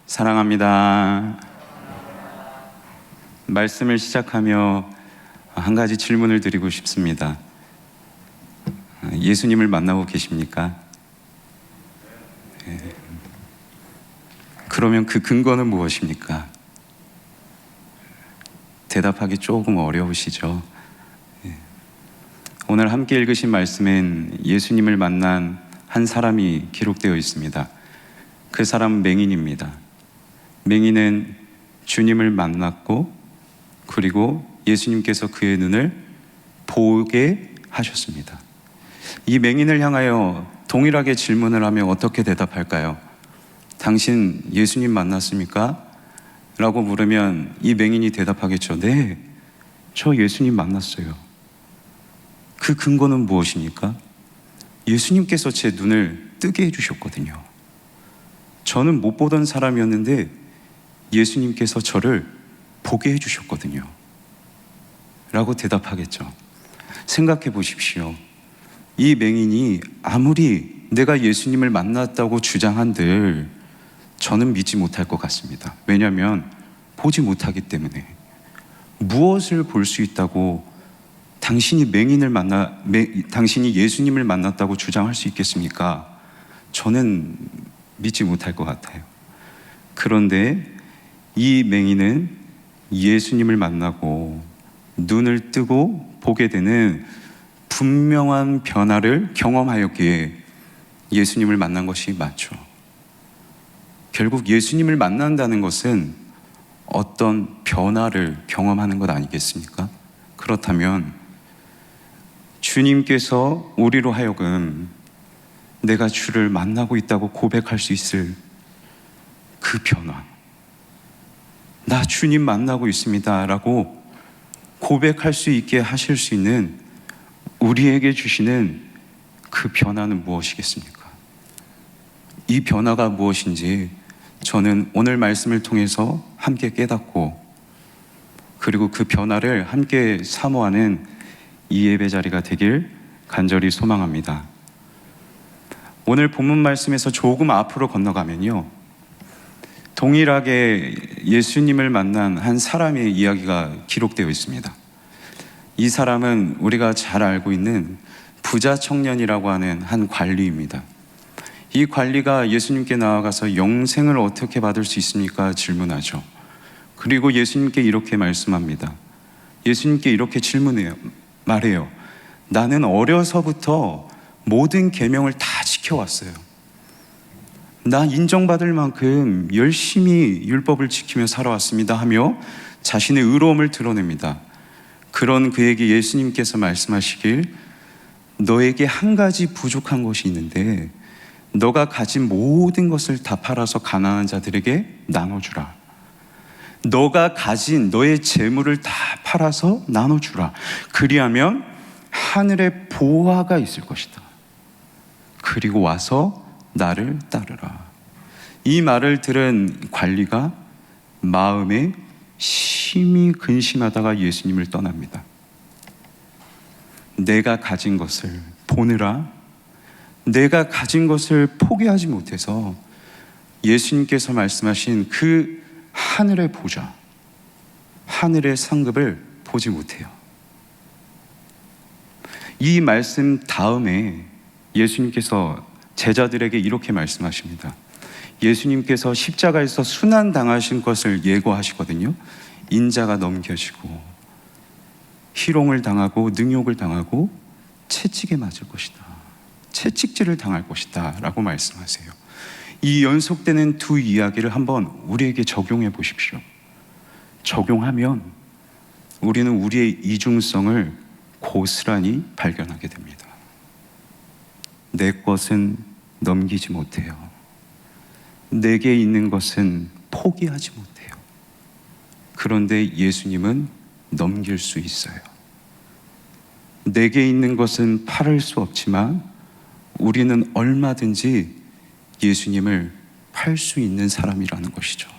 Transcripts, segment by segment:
사랑합니다. 말씀을 시작하며 한 가지 질문을 드리고 싶습니다. 예수님을 만나고 계십니까? 그러면 그 근거는 무엇입니까? 대답하기 조금 어려우시죠? 오늘 함께 읽으신 말씀엔 예수님을 만난 한 사람이 기록되어 있습니다. 그 사람은 맹인입니다. 맹인은 주님을 만났고 그리고 예수님께서 그의 눈을 보게 하셨습니다. 이 맹인을 향하여 동일하게 질문을 하면 어떻게 대답할까요? 당신 예수님 만났습니까? 라고 물으면 이 맹인이 대답하겠죠. 네, 저 예수님 만났어요. 그 근거는 무엇입니까? 예수님께서 제 눈을 뜨게 해주셨거든요. 저는 못 보던 사람이었는데 예수님께서 저를 보게 해주셨거든요. 라고 대답하겠죠. 생각해 보십시오. 이 맹인이 아무리 내가 예수님을 만났다고 주장한들 저는 믿지 못할 것 같습니다. 왜냐하면 보지 못하기 때문에. 무엇을 볼 수 있다고 당신이 당신이 예수님을 만났다고 주장할 수 있겠습니까? 저는 믿지 못할 것 같아요. 그런데 이 맹인은 예수님을 만나고 눈을 뜨고 보게 되는 분명한 변화를 경험하였기에 예수님을 만난 것이 맞죠. 결국 예수님을 만난다는 것은 어떤 변화를 경험하는 것 아니겠습니까? 그렇다면 주님께서 우리로 하여금 내가 주를 만나고 있다고 고백할 수 있을 그 변화, 나 주님 만나고 있습니다 라고 고백할 수 있게 하실 수 있는 우리에게 주시는 그 변화는 무엇이겠습니까? 이 변화가 무엇인지 저는 오늘 말씀을 통해서 함께 깨닫고 그리고 그 변화를 함께 사모하는 이 예배 자리가 되길 간절히 소망합니다. 오늘 본문 말씀에서 조금 앞으로 건너가면요, 동일하게 예수님을 만난 한 사람의 이야기가 기록되어 있습니다. 이 사람은 우리가 잘 알고 있는 부자 청년이라고 하는 한 관리입니다. 이 관리가 예수님께 나아가서 영생을 어떻게 받을 수 있습니까? 질문하죠. 그리고 예수님께 이렇게 말씀합니다. 예수님께 이렇게 말해요. 나는 어려서부터 모든 계명을 다 지켜왔어요. 나 인정받을 만큼 열심히 율법을 지키며 살아왔습니다 하며 자신의 의로움을 드러냅니다. 그런 그에게 예수님께서 말씀하시길, 너에게 한 가지 부족한 것이 있는데 너가 가진 모든 것을 다 팔아서 가난한 자들에게 나눠주라. 너가 가진 너의 재물을 다 팔아서 나눠주라. 그리하면 하늘에 보화가 있을 것이다. 그리고 와서 나를 따르라. 이 말을 들은 관리가 마음에 심히 근심하다가 예수님을 떠납니다. 내가 가진 것을 보느라 내가 가진 것을 포기하지 못해서 예수님께서 말씀하신 그 하늘의 보좌, 하늘의 상급을 보지 못해요. 이 말씀 다음에 예수님께서 제자들에게 이렇게 말씀하십니다. 예수님께서 십자가에서 순환당하신 것을 예고하시거든요. 인자가 넘겨지고 희롱을 당하고 능욕을 당하고 채찍에 맞을 것이다. 채찍질을 당할 것이다 라고 말씀하세요. 이 연속되는 두 이야기를 한번 우리에게 적용해 보십시오. 적용하면 우리는 우리의 이중성을 고스란히 발견하게 됩니다. 내 것은 넘기지 못해요. 내게 있는 것은 포기하지 못해요. 그런데 예수님은 넘길 수 있어요. 내게 있는 것은 팔을 수 없지만 우리는 얼마든지 예수님을 팔 수 있는 사람이라는 것이죠.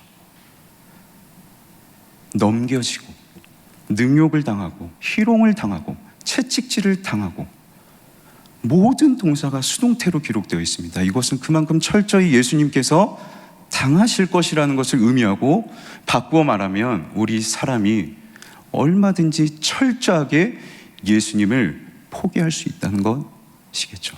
넘겨지고 능욕을 당하고 희롱을 당하고 채찍질을 당하고 모든 동사가 수동태로 기록되어 있습니다. 이것은 그만큼 철저히 예수님께서 당하실 것이라는 것을 의미하고, 바꾸어 말하면 우리 사람이 얼마든지 철저하게 예수님을 포기할 수 있다는 것이겠죠.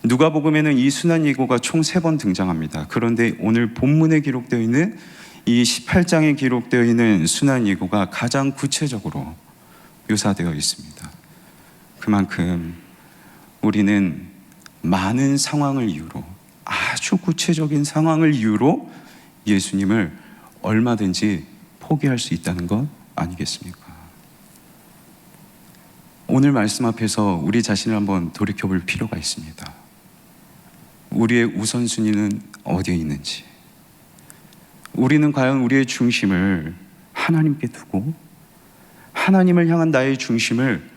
누가복음에는 이 순환예고가 총 3번 등장합니다. 그런데 오늘 본문에 기록되어 있는 이 18장에 기록되어 있는 순환예고가 가장 구체적으로 묘사되어 있습니다. 그만큼 우리는 많은 상황을 이유로, 아주 구체적인 상황을 이유로 예수님을 얼마든지 포기할 수 있다는 것 아니겠습니까? 오늘 말씀 앞에서 우리 자신을 한번 돌이켜볼 필요가 있습니다. 우리의 우선순위는 어디에 있는지, 우리는 과연 우리의 중심을 하나님께 두고 하나님을 향한 나의 중심을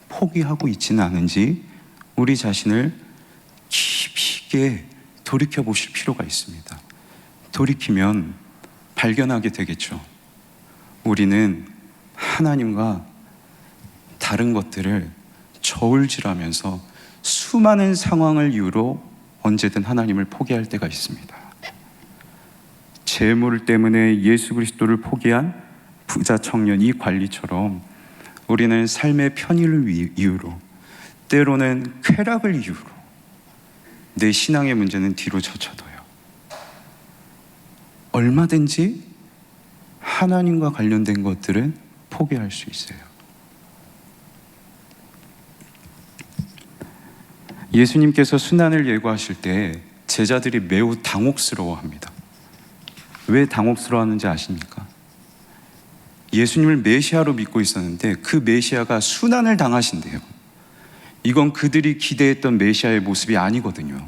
포기하고 있지는 않은지 우리 자신을 깊이 있게 돌이켜보실 필요가 있습니다. 돌이키면 발견하게 되겠죠. 우리는 하나님과 다른 것들을 저울질하면서 수많은 상황을 이유로 언제든 하나님을 포기할 때가 있습니다. 재물 때문에 예수 그리스도를 포기한 부자 청년 이 관리처럼 우리는 삶의 편의를 이유로, 때로는 쾌락을 이유로 내 신앙의 문제는 뒤로 젖혀둬요. 얼마든지 하나님과 관련된 것들은 포기할 수 있어요. 예수님께서 순환을 예고하실 때 제자들이 매우 당혹스러워합니다. 왜 당혹스러워하는지 아십니까? 예수님을 메시아로 믿고 있었는데 그 메시아가 순환을 당하신대요. 이건 그들이 기대했던 메시아의 모습이 아니거든요.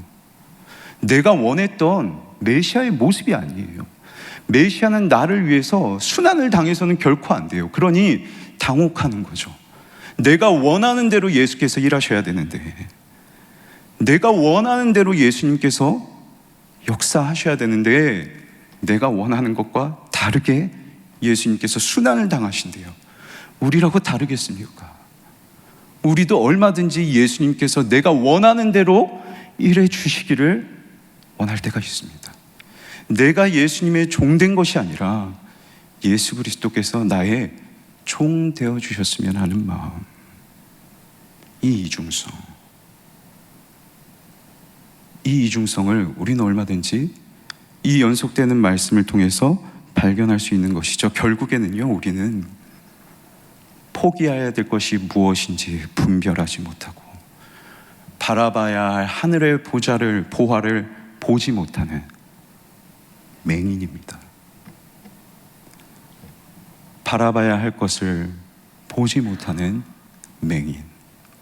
내가 원했던 메시아의 모습이 아니에요. 메시아는 나를 위해서 순환을 당해서는 결코 안 돼요. 그러니 당혹하는 거죠. 내가 원하는 대로 예수께서 일하셔야 되는데, 내가 원하는 대로 예수님께서 역사하셔야 되는데, 내가 원하는 것과 다르게 예수님께서 순환을 당하신대요. 우리라고 다르겠습니까? 우리도 얼마든지 예수님께서 내가 원하는 대로 일해 주시기를 원할 때가 있습니다. 내가 예수님의 종 된 것이 아니라 예수 그리스도께서 나의 종 되어 주셨으면 하는 마음, 이 이중성을 우리는 얼마든지 이 연속되는 말씀을 통해서 발견할 수 있는 것이죠. 결국에는요, 우리는 포기해야 될 것이 무엇인지 분별하지 못하고 바라봐야 할 하늘의 보화를 보지 못하는 맹인입니다. 바라봐야 할 것을 보지 못하는 맹인,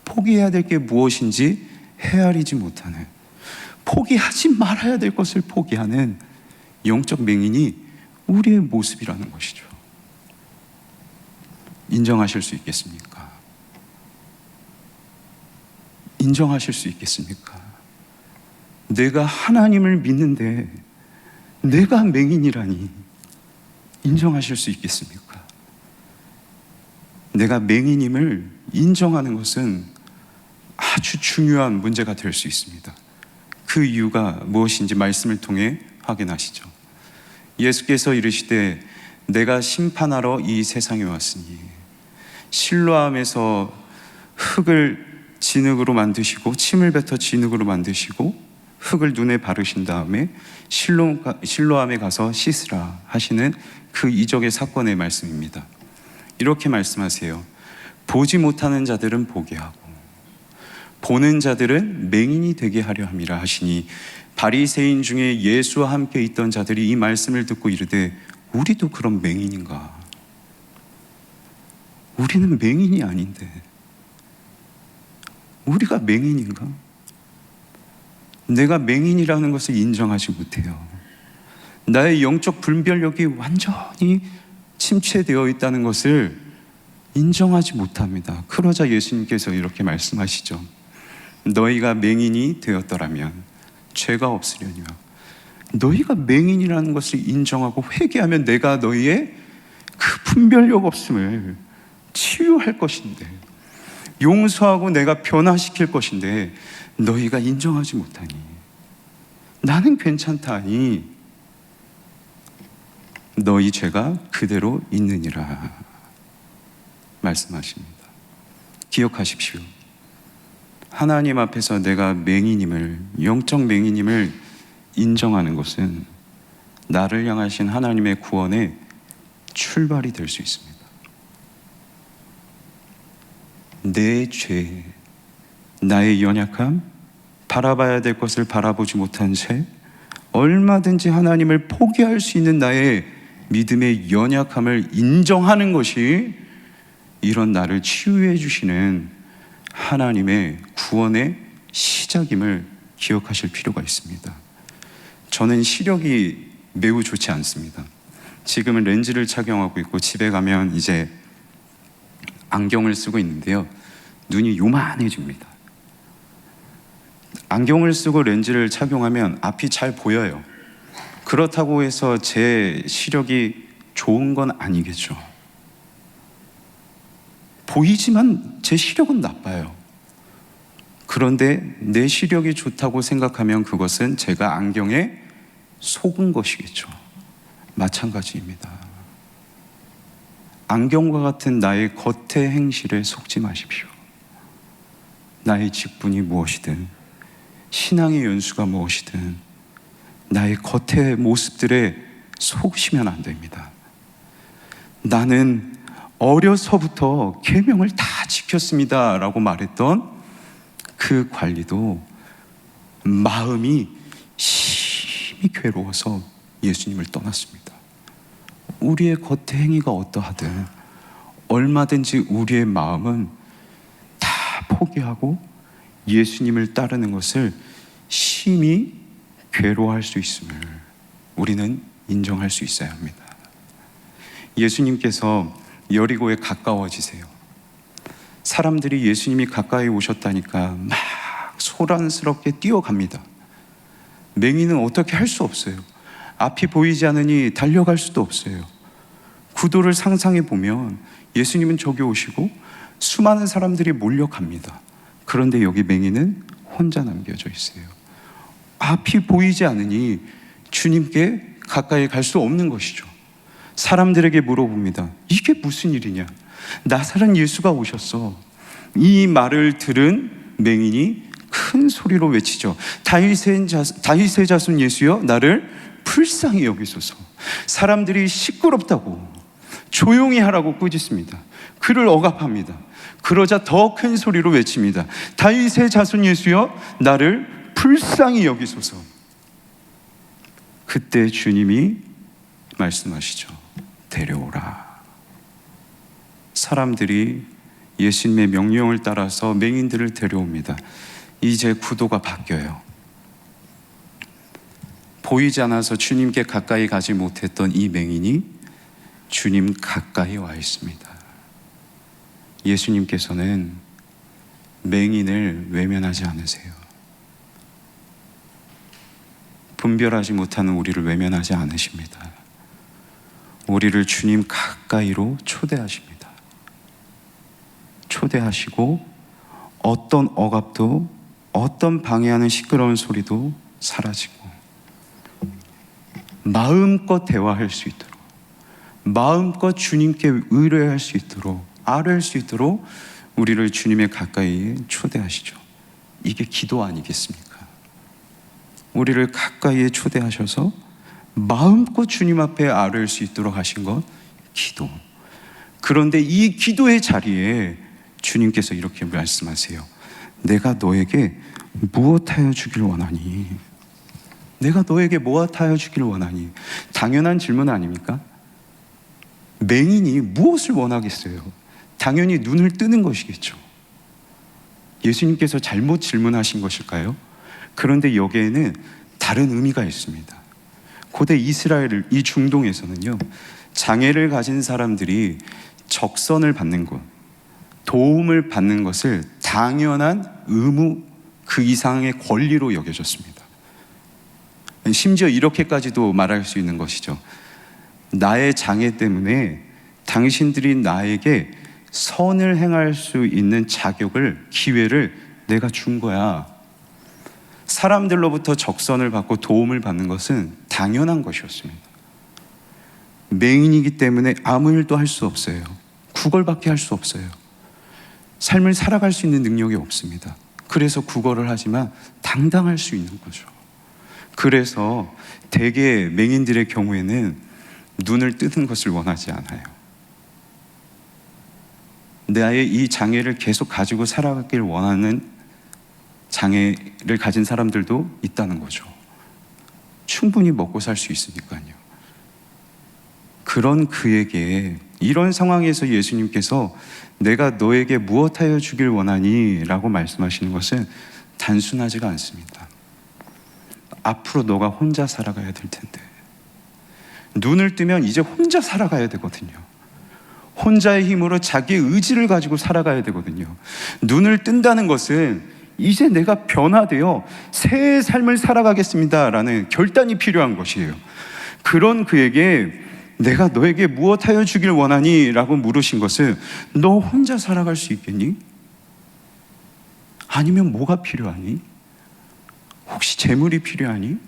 포기해야 될 게 무엇인지 헤아리지 못하는, 포기하지 말아야 될 것을 포기하는 영적 맹인이 우리의 모습이라는 것이죠. 인정하실 수 있겠습니까? 인정하실 수 있겠습니까? 내가 하나님을 믿는데 내가 맹인이라니 인정하실 수 있겠습니까? 내가 맹인임을 인정하는 것은 아주 중요한 문제가 될 수 있습니다. 그 이유가 무엇인지 말씀을 통해 확인하시죠. 예수께서 이르시되 내가 심판하러 이 세상에 왔으니, 실로암에서 흙을 진흙으로 만드시고 침을 뱉어 진흙으로 만드시고 흙을 눈에 바르신 다음에 실로암에 가서 씻으라 하시는 그 이적의 사건의 말씀입니다. 이렇게 말씀하세요. 보지 못하는 자들은 보게 하고 보는 자들은 맹인이 되게 하려 함이라 하시니, 바리새인 중에 예수와 함께 있던 자들이 이 말씀을 듣고 이르되 우리도 그런 맹인인가? 우리는 맹인이 아닌데 우리가 맹인인가? 내가 맹인이라는 것을 인정하지 못해요. 나의 영적 분별력이 완전히 침체되어 있다는 것을 인정하지 못합니다. 그러자 예수님께서 이렇게 말씀하시죠. 너희가 맹인이 되었더라면 죄가 없으려니와, 너희가 맹인이라는 것을 인정하고 회개하면 내가 너희의 그 분별력 없음을 치유할 것인데, 용서하고 내가 변화시킬 것인데 너희가 인정하지 못하니, 나는 괜찮다니 너희 죄가 그대로 있느니라 말씀하십니다. 기억하십시오. 하나님 앞에서 내가 맹인임을, 영적 맹인임을 인정하는 것은 나를 향하신 하나님의 구원의 출발이 될 수 있습니다. 내 죄, 나의 연약함, 바라봐야 될 것을 바라보지 못한 채 얼마든지 하나님을 포기할 수 있는 나의 믿음의 연약함을 인정하는 것이 이런 나를 치유해 주시는 하나님의 구원의 시작임을 기억하실 필요가 있습니다. 저는 시력이 매우 좋지 않습니다. 지금은 렌즈를 착용하고 있고 집에 가면 이제 안경을 쓰고 있는데요, 눈이 요만해집니다. 안경을 쓰고 렌즈를 착용하면 앞이 잘 보여요. 그렇다고 해서 제 시력이 좋은 건 아니겠죠. 보이지만 제 시력은 나빠요. 그런데 내 시력이 좋다고 생각하면 그것은 제가 안경에 속은 것이겠죠. 마찬가지입니다. 안경과 같은 나의 겉의 행실에 속지 마십시오. 나의 직분이 무엇이든, 신앙의 연수가 무엇이든 나의 겉의 모습들에 속으시면 안 됩니다. 나는 어려서부터 계명을 다 지켰습니다 라고 말했던 그 관리도 마음이 심히 괴로워서 예수님을 떠났습니다. 우리의 겉의 행위가 어떠하든 얼마든지 우리의 마음은 다 포기하고 예수님을 따르는 것을 심히 괴로워할 수 있음을 우리는 인정할 수 있어야 합니다. 예수님께서 여리고에 가까워지세요. 사람들이 예수님이 가까이 오셨다니까 막 소란스럽게 뛰어갑니다. 맹인은 어떻게 할 수 없어요. 앞이 보이지 않으니 달려갈 수도 없어요. 구도를 상상해 보면 예수님은 저기 오시고 수많은 사람들이 몰려갑니다. 그런데 여기 맹인은 혼자 남겨져 있어요. 앞이 보이지 않으니 주님께 가까이 갈 수 없는 것이죠. 사람들에게 물어봅니다. 이게 무슨 일이냐? 나사렛 예수가 오셨어. 이 말을 들은 맹인이 큰 소리로 외치죠. 다윗의 자손 예수여, 나를 불쌍히 여기소서. 사람들이 시끄럽다고 조용히 하라고 꾸짖습니다. 그를 억압합니다. 그러자 더 큰 소리로 외칩니다. 다윗의 자손 예수여, 나를 불쌍히 여기소서. 그때 주님이 말씀하시죠. 데려오라. 사람들이 예수님의 명령을 따라서 맹인들을 데려옵니다. 이제 구도가 바뀌어요. 보이지 않아서 주님께 가까이 가지 못했던 이 맹인이 주님 가까이 와 있습니다. 예수님께서는 맹인을 외면하지 않으세요. 분별하지 못하는 우리를 외면하지 않으십니다. 우리를 주님 가까이로 초대하십니다. 초대하시고 어떤 억압도, 어떤 방해하는 시끄러운 소리도 사라지고 마음껏 대화할 수 있도록, 마음껏 주님께 의뢰할 수 있도록, 아뢰할 수 있도록 우리를 주님의 가까이에 초대하시죠. 이게 기도 아니겠습니까? 우리를 가까이에 초대하셔서 마음껏 주님 앞에 아뢰할 수 있도록 하신 것, 기도. 그런데 이 기도의 자리에 주님께서 이렇게 말씀하세요. 내가 너에게 무엇하여 주길 원하니? 내가 너에게 무엇하여 주길 원하니? 당연한 질문 아닙니까? 맹인이 무엇을 원하겠어요? 당연히 눈을 뜨는 것이겠죠. 예수님께서 잘못 질문하신 것일까요? 그런데 여기에는 다른 의미가 있습니다. 고대 이스라엘, 이 중동에서는요, 장애를 가진 사람들이 적선을 받는 것, 도움을 받는 것을 당연한 의무, 그 이상의 권리로 여겨졌습니다. 심지어 이렇게까지도 말할 수 있는 것이죠. 나의 장애 때문에 당신들이 나에게 선을 행할 수 있는 자격을, 기회를 내가 준 거야. 사람들로부터 적선을 받고 도움을 받는 것은 당연한 것이었습니다. 맹인이기 때문에 아무 일도 할 수 없어요. 구걸밖에 할 수 없어요. 삶을 살아갈 수 있는 능력이 없습니다. 그래서 구걸을 하지만 당당할 수 있는 거죠. 그래서 대개 맹인들의 경우에는 눈을 뜨는 것을 원하지 않아요. 나의 이 장애를 계속 가지고 살아가길 원하는 장애를 가진 사람들도 있다는 거죠. 충분히 먹고 살 수 있으니까요. 그런 그에게 이런 상황에서 예수님께서 내가 너에게 무엇하여 주길 원하니? 라고 말씀하시는 것은 단순하지가 않습니다. 앞으로 너가 혼자 살아가야 될 텐데, 눈을 뜨면 이제 혼자 살아가야 되거든요. 혼자의 힘으로 자기의 의지를 가지고 살아가야 되거든요. 눈을 뜬다는 것은 이제 내가 변화되어 새 삶을 살아가겠습니다 라는 결단이 필요한 것이에요. 그런 그에게 내가 너에게 무엇하여 주길 원하니? 라고 물으신 것은 너 혼자 살아갈 수 있겠니? 아니면 뭐가 필요하니? 혹시 재물이 필요하니?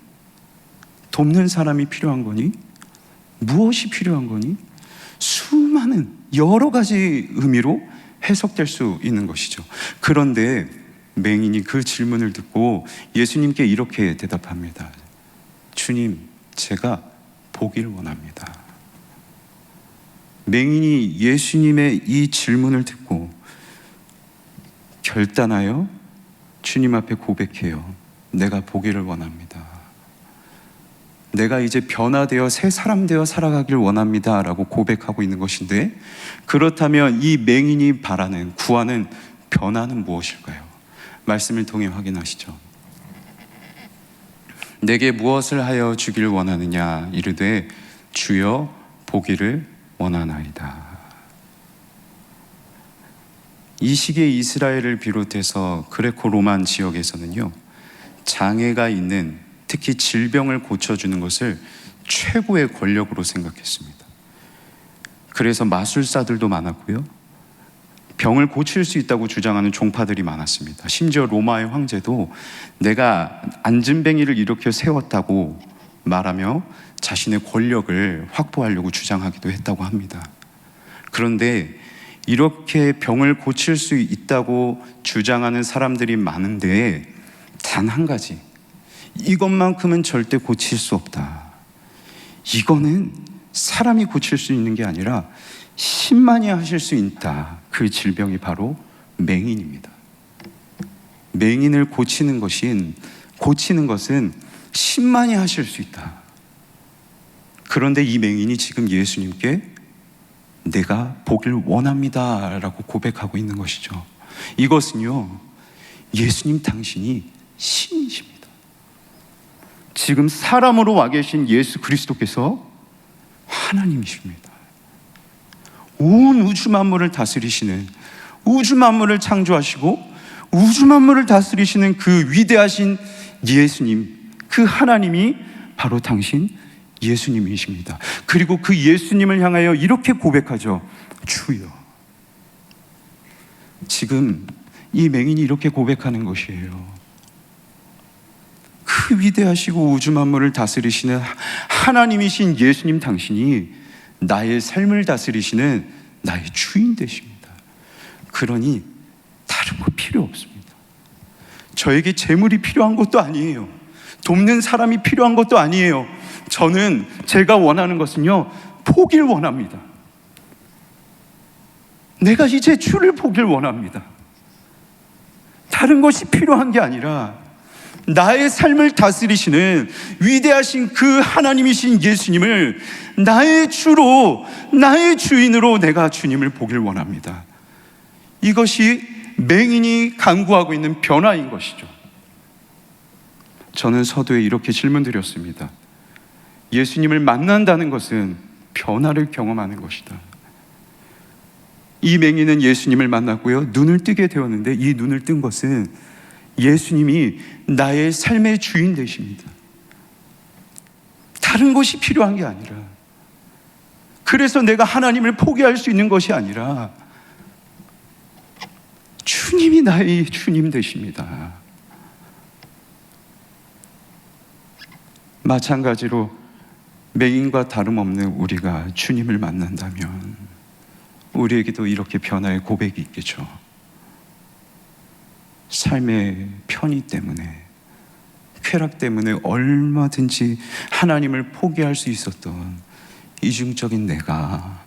돕는 사람이 필요한 거니? 무엇이 필요한 거니? 수많은 여러 가지 의미로 해석될 수 있는 것이죠. 그런데 맹인이 그 질문을 듣고 예수님께 이렇게 대답합니다. 주님, 제가 보기를 원합니다. 맹인이 예수님의 이 질문을 듣고 결단하여 주님 앞에 고백해요. 내가 보기를 원합니다. 내가 이제 변화되어 새 사람 되어 살아가길 원합니다 라고 고백하고 있는 것인데, 그렇다면 이 맹인이 바라는, 구하는 변화는 무엇일까요? 말씀을 통해 확인하시죠. 내게 무엇을 하여 주길 원하느냐? 이르되 주여 보기를 원하나이다. 이 시기에 이스라엘을 비롯해서 그레코 로만 지역에서는요, 장애가 있는, 특히 질병을 고쳐주는 것을 최고의 권력으로 생각했습니다. 그래서 마술사들도 많았고요, 병을 고칠 수 있다고 주장하는 종파들이 많았습니다. 심지어 로마의 황제도 내가 안진뱅이를 일으켜 세웠다고 말하며 자신의 권력을 확보하려고 주장하기도 했다고 합니다. 그런데 이렇게 병을 고칠 수 있다고 주장하는 사람들이 많은데 단 한 가지, 이것만큼은 절대 고칠 수 없다. 이거는 사람이 고칠 수 있는 게 아니라 신만이 하실 수 있다. 그 질병이 바로 맹인입니다. 맹인을 고치는 것은 신만이 하실 수 있다. 그런데 이 맹인이 지금 예수님께 내가 보길 원합니다 라고 고백하고 있는 것이죠. 이것은요, 예수님 당신이 신이십니다. 지금 사람으로 와 계신 예수 그리스도께서 하나님이십니다. 온 우주 만물을 다스리시는, 우주 만물을 창조하시고 우주 만물을 다스리시는 그 위대하신 예수님, 그 하나님이 바로 당신 예수님이십니다. 그리고 그 예수님을 향하여 이렇게 고백하죠. 주여. 지금 이 맹인이 이렇게 고백하는 것이에요. 그 위대하시고 우주 만물을 다스리시는 하나님이신 예수님 당신이 나의 삶을 다스리시는 나의 주인 되십니다. 그러니 다른 거 필요 없습니다. 저에게 재물이 필요한 것도 아니에요. 돕는 사람이 필요한 것도 아니에요. 저는 제가 원하는 것은요, 보길 원합니다. 내가 이제 주를 보길 원합니다. 다른 것이 필요한 게 아니라 나의 삶을 다스리시는 위대하신 그 하나님이신 예수님을 나의 주로, 나의 주인으로 내가 주님을 보길 원합니다. 이것이 맹인이 간구하고 있는 변화인 것이죠. 저는 서두에 이렇게 질문드렸습니다. 예수님을 만난다는 것은 변화를 경험하는 것이다. 이 맹인은 예수님을 만났고요, 눈을 뜨게 되었는데 이 눈을 뜬 것은 예수님이 나의 삶의 주인 되십니다. 다른 것이 필요한 게 아니라, 그래서 내가 하나님을 포기할 수 있는 것이 아니라 주님이 나의 주님 되십니다. 마찬가지로 맹인과 다름없는 우리가 주님을 만난다면 우리에게도 이렇게 변화의 고백이 있겠죠. 삶의 편의 때문에, 쾌락 때문에 얼마든지 하나님을 포기할 수 있었던 이중적인 내가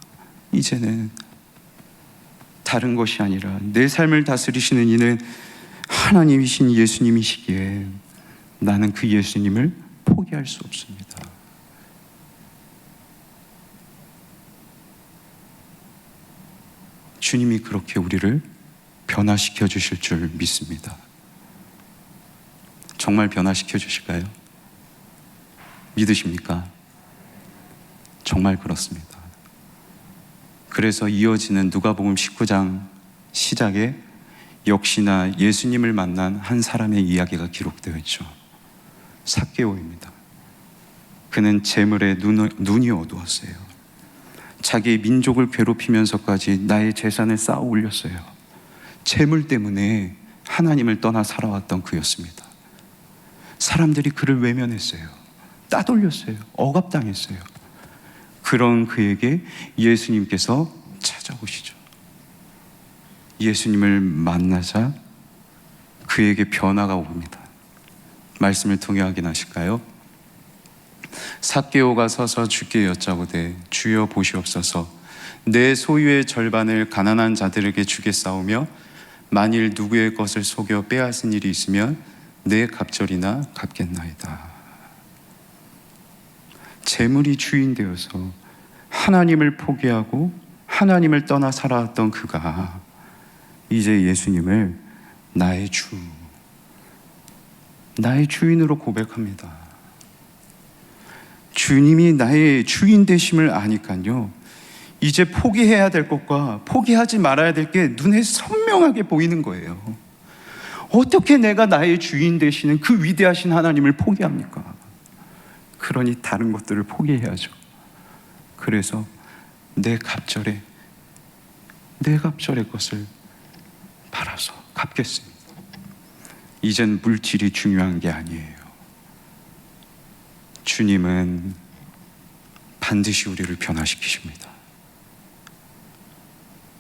이제는 다른 것이 아니라 내 삶을 다스리시는 이는 하나님이신 예수님이시기에 나는 그 예수님을 포기할 수 없습니다. 주님이 그렇게 우리를 변화시켜 주실 줄 믿습니다. 정말 변화시켜 주실까요? 믿으십니까? 정말 그렇습니다. 그래서 이어지는 누가복음 19장 시작에 역시나 예수님을 만난 한 사람의 이야기가 기록되어 있죠. 삭개오입니다. 그는 재물에 눈이 어두웠어요. 자기 민족을 괴롭히면서까지 나의 재산을 쌓아 올렸어요. 재물 때문에 하나님을 떠나 살아왔던 그였습니다. 사람들이 그를 외면했어요. 따돌렸어요. 억압당했어요. 그런 그에게 예수님께서 찾아오시죠. 예수님을 만나자 그에게 변화가 옵니다. 말씀을 통해 확인하실까요? 삭개오가 서서 주께 여짜오되 주여 보시옵소서, 내 소유의 절반을 가난한 자들에게 주겠사오며 만일 누구의 것을 속여 빼앗은 일이 있으면 내 갑절이나 갚겠나이다. 재물이 주인 되어서 하나님을 포기하고 하나님을 떠나 살아왔던 그가 이제 예수님을 나의 주인으로 고백합니다. 주님이 나의 주인 되심을 아니까요, 이제 포기해야 될 것과 포기하지 말아야 될 게 눈에 선명하게 보이는 거예요. 어떻게 내가 나의 주인 되시는 그 위대하신 하나님을 포기합니까? 그러니 다른 것들을 포기해야죠. 그래서 내 갑절의 것을 팔아서 갚겠습니다. 이젠 물질이 중요한 게 아니에요. 주님은 반드시 우리를 변화시키십니다.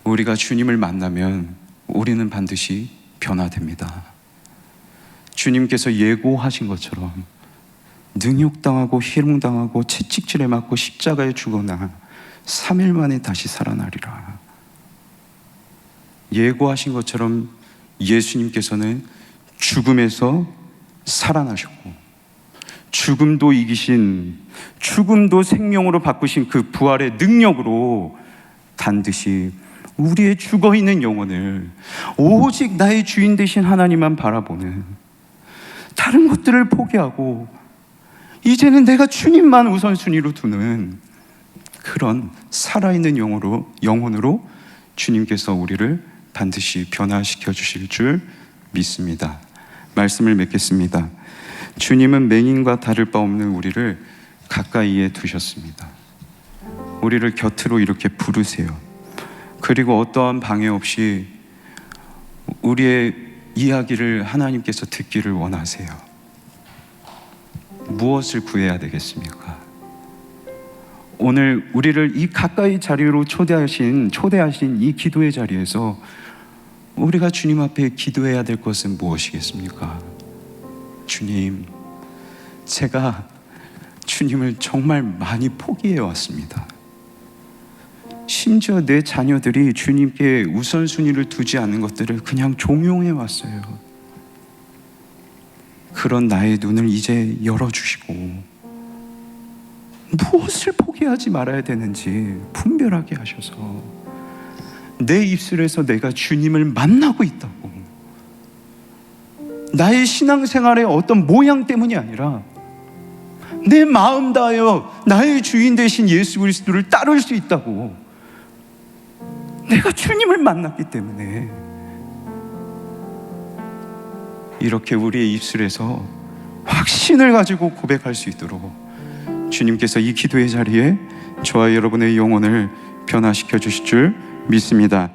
우리가 주님을 만나면 우리는 반드시 변화됩니다. 주님께서 예고하신 것처럼 능욕당하고 희롱당하고 채찍질에 맞고 십자가에 죽어나 3일 만에 다시 살아나리라. 예고하신 것처럼 예수님께서는 죽음에서 살아나셨고 죽음도 이기신, 죽음도 생명으로 바꾸신 그 부활의 능력으로 반드시 우리의 죽어있는 영혼을 오직 나의 주인 되신 하나님만 바라보는, 다른 것들을 포기하고 이제는 내가 주님만 우선순위로 두는 그런 살아있는 영혼으로 주님께서 우리를 반드시 변화시켜 주실 줄 믿습니다. 말씀을 맺겠습니다. 주님은 맹인과 다를 바 없는 우리를 가까이에 두셨습니다. 우리를 곁으로 이렇게 부르세요. 그리고 어떠한 방해 없이 우리의 이야기를 하나님께서 듣기를 원하세요. 무엇을 구해야 되겠습니까? 오늘 우리를 이 가까이 자리로 초대하신 이 기도의 자리에서 우리가 주님 앞에 기도해야 될 것은 무엇이겠습니까? 주님, 제가 주님을 정말 많이 포기해 왔습니다. 심지어 내 자녀들이 주님께 우선순위를 두지 않는 것들을 그냥 종용해 왔어요. 그런 나의 눈을 이제 열어주시고 무엇을 포기하지 말아야 되는지 분별하게 하셔서 내 입술에서 내가 주님을 만나고 있다고, 나의 신앙생활의 어떤 모양 때문이 아니라 내 마음 다하여 나의 주인 되신 예수 그리스도를 따를 수 있다고, 내가 주님을 만났기 때문에 이렇게 우리의 입술에서 확신을 가지고 고백할 수 있도록 주님께서 이 기도의 자리에 저와 여러분의 영혼을 변화시켜 주실 줄 믿습니다.